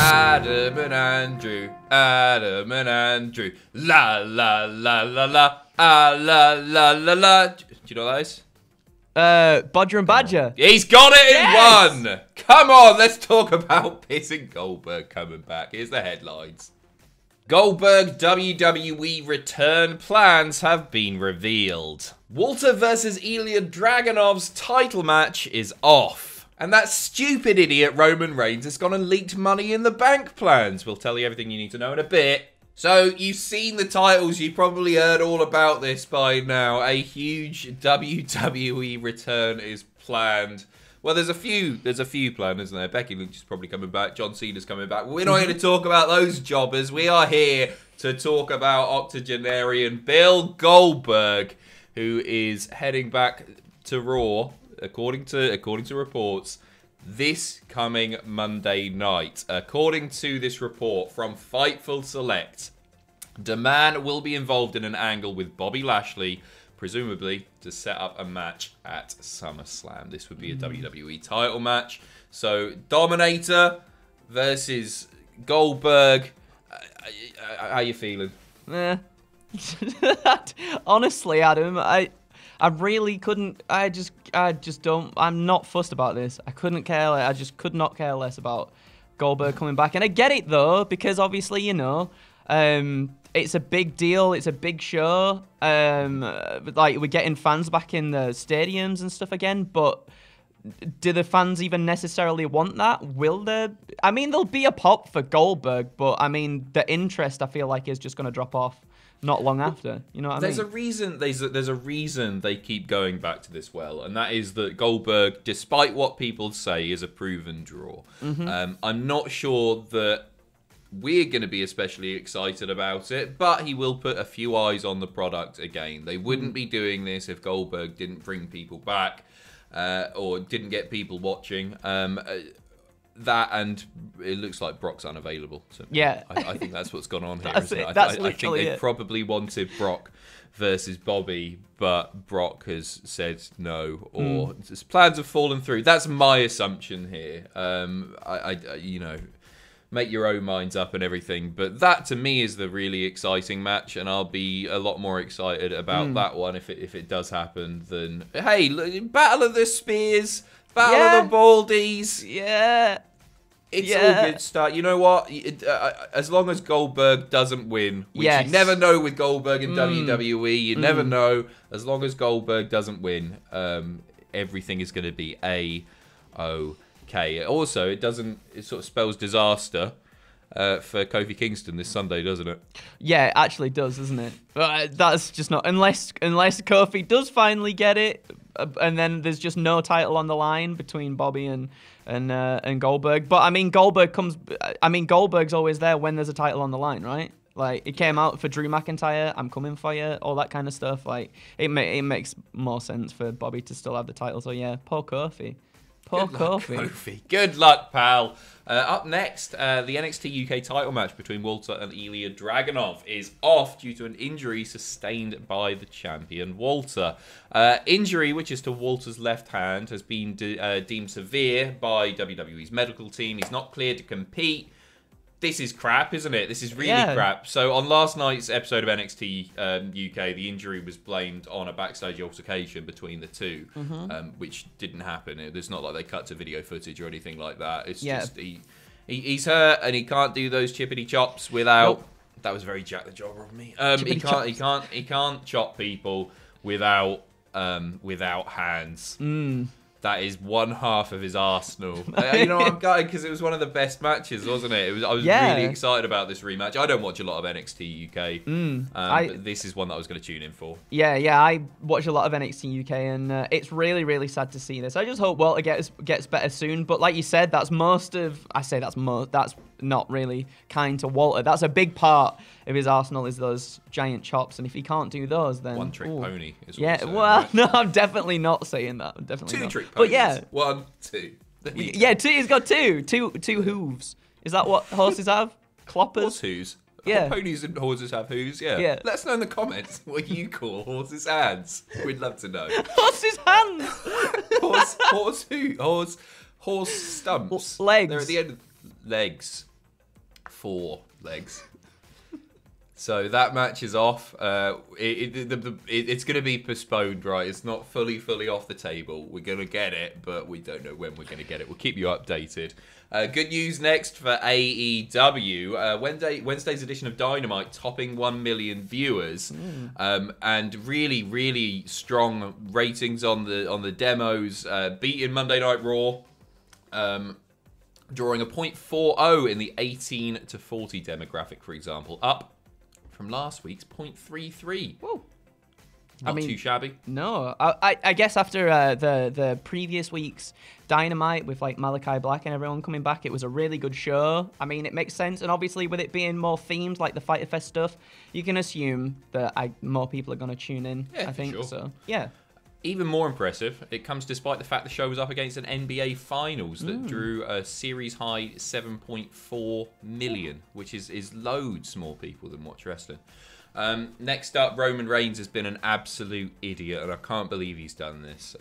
Adam and Andrew, Adam and Andrew, la la la la la, la la la la. Do you know what that is? Bodger and Badger. He's got it in one! Come on, let's talk about Pitt and Goldberg coming back. Here's the headlines. Goldberg WWE Return Plans have been revealed. Walter versus Ilja Dragunov's title match is off. And that stupid idiot Roman Reigns has gone and leaked Money in the Bank plans. We'll tell you everything you need to know in a bit. So, you've seen the titles, you've probably heard all about this by now. A huge WWE return is planned. Well, there's a few planned, isn't there? Becky Lynch is probably coming back, John Cena's coming back. We're not here to talk about those jobbers. We are here to talk about octogenarian Bill Goldberg, who is heading back to Raw, according to reports, this coming Monday night. According to this report from Fightful Select, the man will be involved in an angle with Bobby Lashley, presumably to set up a match at SummerSlam. This would be a WWE title match. So, Dominator versus Goldberg. How you feeling? Honestly, Adam, I really couldn't. I just don't. I'm not fussed about this. I couldn't care. I just could not care less about Goldberg coming back. And I get it though, because obviously, you know, it's a big deal. It's a big show. Like, we're getting fans back in the stadiums and stuff again. But do the fans even necessarily want that? Will there? I mean, there'll be a pop for Goldberg, but I mean, the interest I feel like is just going to drop off not long after. You know what I mean? There's a reason they keep going back to this well, and that is that Goldberg, despite what people say, is a proven draw. I'm not sure that we're going to be especially excited about it, but he will put a few eyes on the product again. They wouldn't be doing this if Goldberg didn't bring people back or didn't get people watching. That, and it looks like Brock's unavailable. So yeah, I think that's what's gone on here. That's isn't it. it? That's I think they it. probably wanted Brock versus Bobby, but Brock has said no, or his plans have fallen through. That's my assumption here. You know, make your own minds up and everything, but that to me is the really exciting match, and I'll be a lot more excited about that one if it does happen than, hey, look, Battle of the Spears, Battle of the Baldies. Yeah. It's all good stuff. You know what? As long as Goldberg doesn't win, which you never know with Goldberg in WWE, you never know. As long as Goldberg doesn't win, everything is going to be A-OK. Also, it sort of spells disaster for Kofi Kingston this Sunday, doesn't it? Yeah, it actually does, doesn't it? That's just not... Unless Kofi does finally get it, and then there's just no title on the line between Bobby and Goldberg. But I mean, Goldberg's always there when there's a title on the line, right? Like, it came out for Drew McIntyre, I'm coming for you, all that kind of stuff. Like, it makes more sense for Bobby to still have the title. So yeah, poor Kofi. Poor Kofi. Good luck, pal. Up next, the NXT UK title match between Walter and Ilja Dragunov is off due to an injury sustained by the champion, Walter. Injury, which is to Walter's left hand, has been deemed severe by WWE's medical team. He's not cleared to compete. This is crap, isn't it? This is really crap. So on last night's episode of NXT UK, the injury was blamed on a backstage altercation between the two, which didn't happen. It's not like they cut to video footage or anything like that. It's just he's hurt and he can't do those chippity chops without. Nope. That was very Jack the Jobber of me. He can't chop people without hands. That is one half of his arsenal. You know, I'm gutted because it was one of the best matches, wasn't it? I was really excited about this rematch. I don't watch a lot of NXT UK, but this is one that I was going to tune in for. Yeah, I watch a lot of NXT UK, and it's really, really sad to see this. I just hope Walter gets better soon. But like you said, that's not really kind to Walter. That's a big part of his arsenal, is those giant chops, and if he can't do those, then one trick pony is what yeah, saying, well, right? no, I'm definitely not saying that. I'm definitely two trick ponies. But yeah, 1, 2. Yeah, he's got two hooves. Is that what horses have? Cloppers? Horse hooves. Yeah. Ponies and horses have hooves, yeah. Let us know in the comments what you call horses' hands. We'd love to know. Horses' hands! Horse stumps. Legs. They're at the end of legs. 4 legs. So that match is off. It's going to be postponed, right? It's not fully off the table. We're going to get it, but we don't know when we're going to get it. We'll keep you updated. Good news next for AEW. Wednesday's edition of Dynamite topping 1 million viewers, and really strong ratings on the demos. Beating Monday Night Raw, drawing a .40 in the 18 to 40 demographic, for example, up from last week's .33. Whoa. Not too shabby. No, I guess after the previous week's Dynamite with like Malachi Black and everyone coming back, it was a really good show. I mean, it makes sense, and obviously with it being more themed like the Fyter Fest stuff, you can assume that more people are going to tune in. Yeah, I think sure. so. Yeah. Even more impressive, it comes despite the fact the show was up against an NBA Finals that drew a series high 7.4 million, which is loads more people than watch wrestling. Next up, Roman Reigns has been an absolute idiot, and I can't believe he's done this.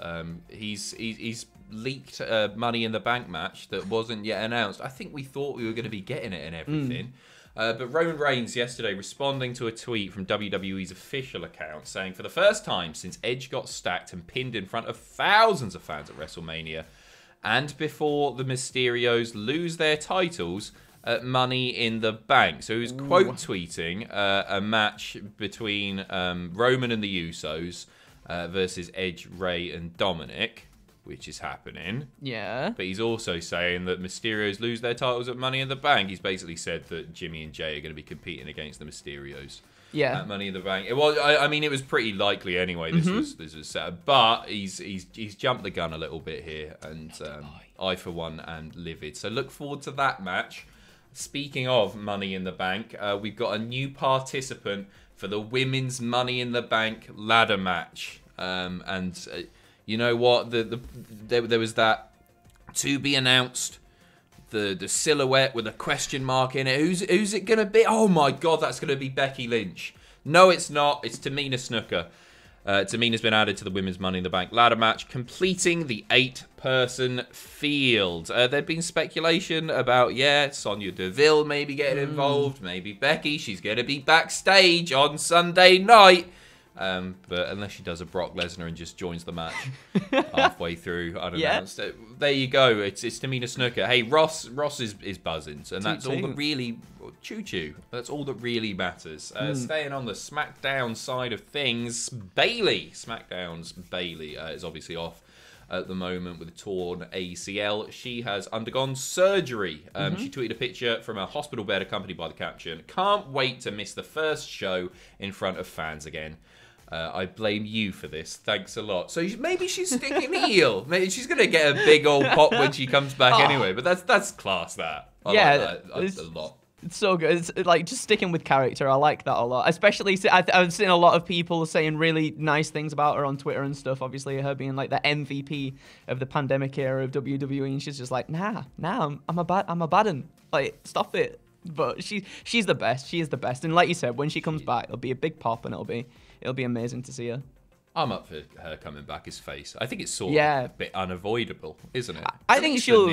He's leaked a Money in the Bank match that wasn't yet announced. I think we thought we were going to be getting it and everything. But Roman Reigns yesterday responding to a tweet from WWE's official account saying, for the first time since Edge got stacked and pinned in front of thousands of fans at WrestleMania, and before the Mysterios lose their titles at Money in the Bank. So he was quote tweeting a match between Roman and the Usos versus Edge, Rey, and Dominic, which is happening. Yeah. But he's also saying that Mysterios lose their titles at Money in the Bank. He's basically said that Jimmy and Jay are going to be competing against the Mysterios. Yeah. At Money in the Bank. It was. I mean, it was pretty likely anyway. This was set up, but he's jumped the gun a little bit here, and I for one am livid. So look forward to that match. Speaking of Money in the Bank, we've got a new participant for the women's Money in the Bank ladder match, you know what? There was that to be announced, the silhouette with a question mark in it. Who's it gonna be? Oh my god, that's gonna be Becky Lynch. No, it's not. It's Tamina Snuka. Tamina's been added to the women's Money in the Bank ladder match, completing the 8-person field. There'd been speculation about, Sonya Deville maybe getting involved, maybe Becky. She's gonna be backstage on Sunday night. But unless she does a Brock Lesnar and just joins the match halfway through unannounced. Yeah. There you go. It's Tamina Snuka. Hey, Ross is buzzing, and that's all that really choo-choo. That's all that really matters. Staying on the SmackDown side of things, Bayley, SmackDown's Bayley, is obviously off at the moment with a torn ACL. She has undergone surgery. She tweeted a picture from a hospital bed accompanied by the caption, "Can't wait to miss the first show in front of fans again. I blame you for this. Thanks a lot." So maybe she's sticking heel. Maybe she's going to get a big old pop when she comes back anyway. But that's class, that. I like that a lot. It's so good. It's like just sticking with character. I like that a lot. Especially, I've seen a lot of people saying really nice things about her on Twitter and stuff. Obviously, her being like the MVP of the pandemic era of WWE, and she's just like, nah, I'm a bad un. Like, stop it. But she's the best. She is the best. And like you said, when she comes back, it'll be a big pop, and it'll be amazing to see her. I'm up for her coming back as face. I think it's sort of a bit unavoidable, isn't it? I think she'll.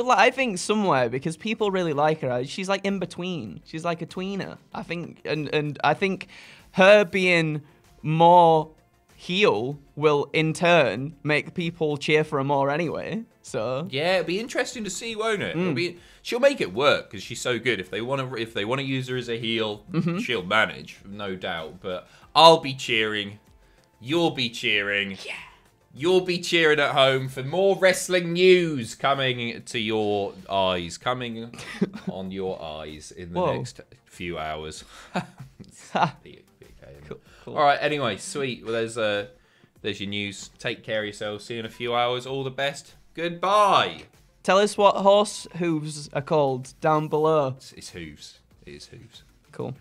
I think somewhere, because people really like her. She's like in between. She's like a tweener. I think, and I think her being more heel will in turn make people cheer for her more anyway. So yeah, it'll be interesting to see, won't it? She'll make it work because she's so good. If they want to use her as a heel, she'll manage, no doubt. But I'll be cheering. You'll be cheering. Yeah. You'll be cheering at home for more wrestling news coming to your eyes, coming on your eyes in the next few hours. Cool. All right. Anyway, sweet. Well, there's your news. Take care of yourselves. See you in a few hours. All the best. Goodbye. Tell us what horse hooves are called down below. It's hooves. It is hooves. Cool.